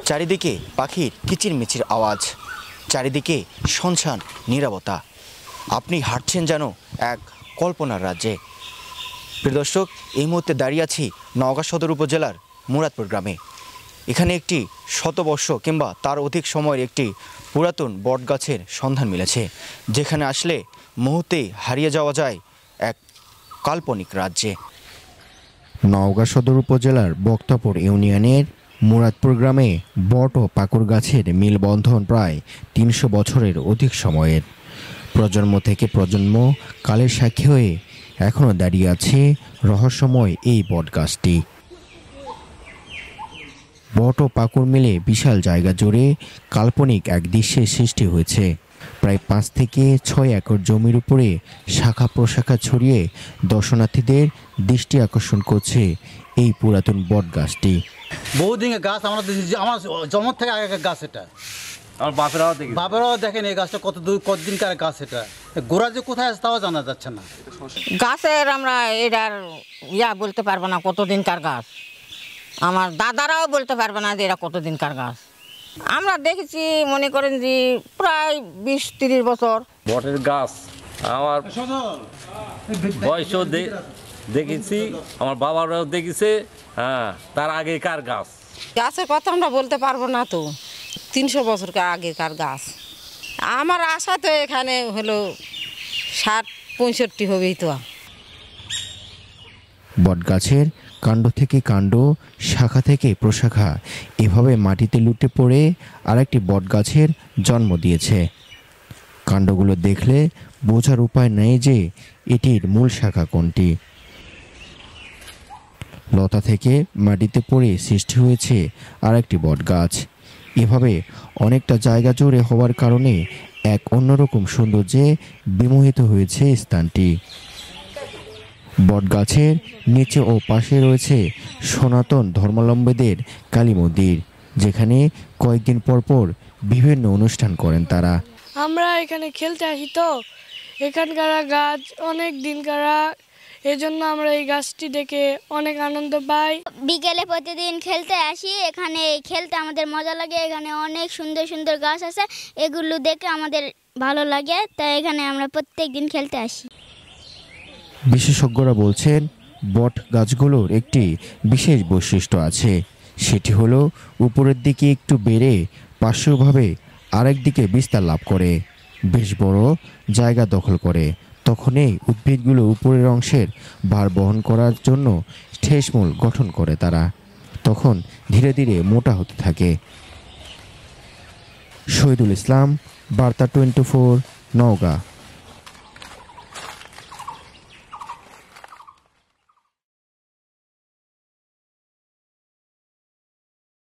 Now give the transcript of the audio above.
চারিদিকে পাখির কিচিরমিচির আওয়াজ, চারিদিকে শুনশান নীরবতা। আপনি হাঁটছেন যেন এক কল্পনার রাজ্যে। প্রিয় দর্শক, এই মুহূর্তে দাঁড়িয়ে আছি নওগাঁ সদর উপজেলার মুরাদপুর গ্রামে। এখানে একটি শতবর্ষ কিংবা তার অধিক সময়ের একটি পুরাতন বটগাছের সন্ধান মিলেছে, যেখানে আসলে মুহূর্তেই হারিয়ে যাওয়া যায় এক কাল্পনিক রাজ্যে। নওগাঁ সদর উপজেলার বক্তাপুর ইউনিয়নের মুরাদপুর গ্রামে বট ও পাকুড় গাছের মিলবন্ধন প্রায় ৩০০ বছরের অধিক সময়ের। প্রজন্ম থেকে প্রজন্ম কালের সাক্ষী হয়ে এখনও দাঁড়িয়ে আছে রহস্যময় এই বটগাছটি। বট ও পাকুড় মিলে বিশাল জায়গা জুড়ে কাল্পনিক এক দৃশ্যের সৃষ্টি হয়েছে। প্রায় ৫ থেকে ৬ একর জমির উপরে শাখা প্রশাখা ছড়িয়ে দর্শনার্থীদের দৃষ্টি আকর্ষণ করছে এই পুরাতন বটগাছটি। বহুদিনের গাছ, আমার জন্ম থেকে আগেকার গাছ। এটা আমার বাপেরাও দেখেন এই গাছটা কতদিনকার গাছ। এটা গোড়া যে কোথায় আছে তাও জানা যাচ্ছে না। গাছের আমরা এটার বলতে পারবো না কতদিনকার গাছ। আমার দাদারাও বলতে পারবে না যে এটা কতদিনকার গাছ। আমরা দেখেছি, মনে করেন যে প্রায় ২০-৩০ বছর। বটের গাছ আমার বয়সও দেখেছি, আমার বাবারাও দেখেছে। হ্যাঁ, তার আগেকার গাছ। গাছের কথা আমরা বলতে পারবো না, তো ৩০০ বছর আগেকার গাছ। আমার আশা তো এখানে হলো ৬০-৬৫ হবেই। তো বটগাছের কাণ্ড থেকে কাণ্ড, শাখা থেকে প্রশাখা এভাবে মাটিতে লুটে পড়ে আরেকটি বটগাছের জন্ম দিয়েছে। কাণ্ডগুলো দেখলে বোঝার উপায় নেই যে এটির মূল শাখা কোনটি। লতা থেকে মাটিতে পড়ে সৃষ্টি হয়েছে আরেকটি বটগাছ। এভাবে অনেকটা জায়গা জুড়ে হওয়ার কারণে এক অন্যরকম সৌন্দর্যে বিমোহিত হয়েছে স্থানটি। বটগাছের নিচে ও পাশে রয়েছে সনাতন ধর্মাবলম্বীদের কালী মন্দির, যেখানে কয়েকদিন পর পর বিভিন্ন অনুষ্ঠান করেন তারা। আমরা এখানে খেলতে আসি, তো এখানকার গাছ অনেক দিনকার, এজন্য আমরা এই গাছটি দেখে অনেক আনন্দ পাই। বিকেলে প্রতিদিন খেলতে আসি, এখানে খেলতে আমাদের মজা লাগে। এখানে অনেক সুন্দর সুন্দর গাছ আছে, এগুলো দেখে আমাদের ভালো লাগে, তাই এখানে আমরা প্রত্যেক দিন খেলতে আসি। বিশেষজ্ঞরা বলছেন বট গাছগুলোর একটি বিশেষ বৈশিষ্ট্য আছে, সেটি হলো উপরের দিকে একটু বেড়ে পার্শ্বভাবে আরেক দিকে বিস্তার লাভ করে, বেশ বড় জায়গা দখল করে। তখন এই উদ্ভিদগুলো উপরের অংশের ভার বহন করার জন্য ঠেসমূল গঠন করে তারা, তখন ধীরে ধীরে মোটা হতে থাকে। শহীদুল ইসলাম, বার্তা 24, নওগাঁ।